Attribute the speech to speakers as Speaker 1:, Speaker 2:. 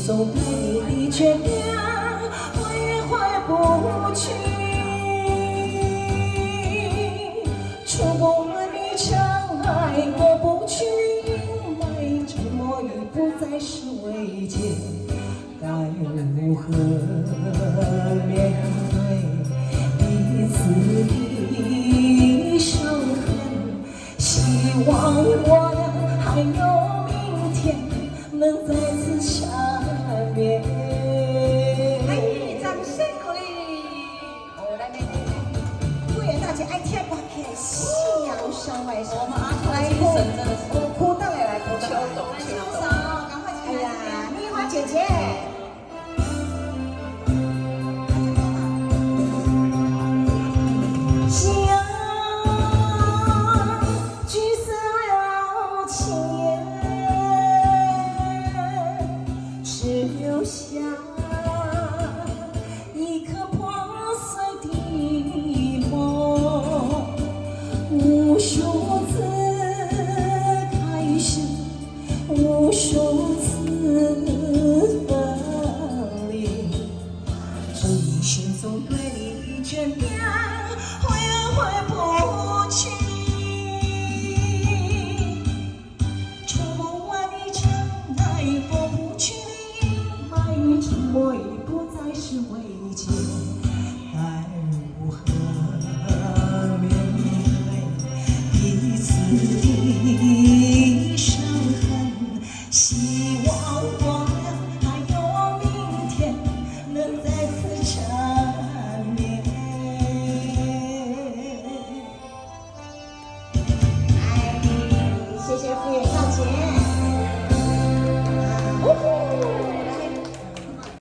Speaker 1: 送给你的眷恋，我也回不去。触摸了你尘埃过不去，因为沉默已不再是慰藉，该如何面对彼此的伤痕？希望我们还有明天能再次相约。
Speaker 2: 哎，掌声鼓励！哦，来，会员大姐爱听歌曲，夕阳山外山。我们阿来精神真的是，哭到来哭到来，秋嫂，赶快起来！哎呀，蜜花姐姐。
Speaker 1: 留下一颗破碎的梦，无数次开始，无数次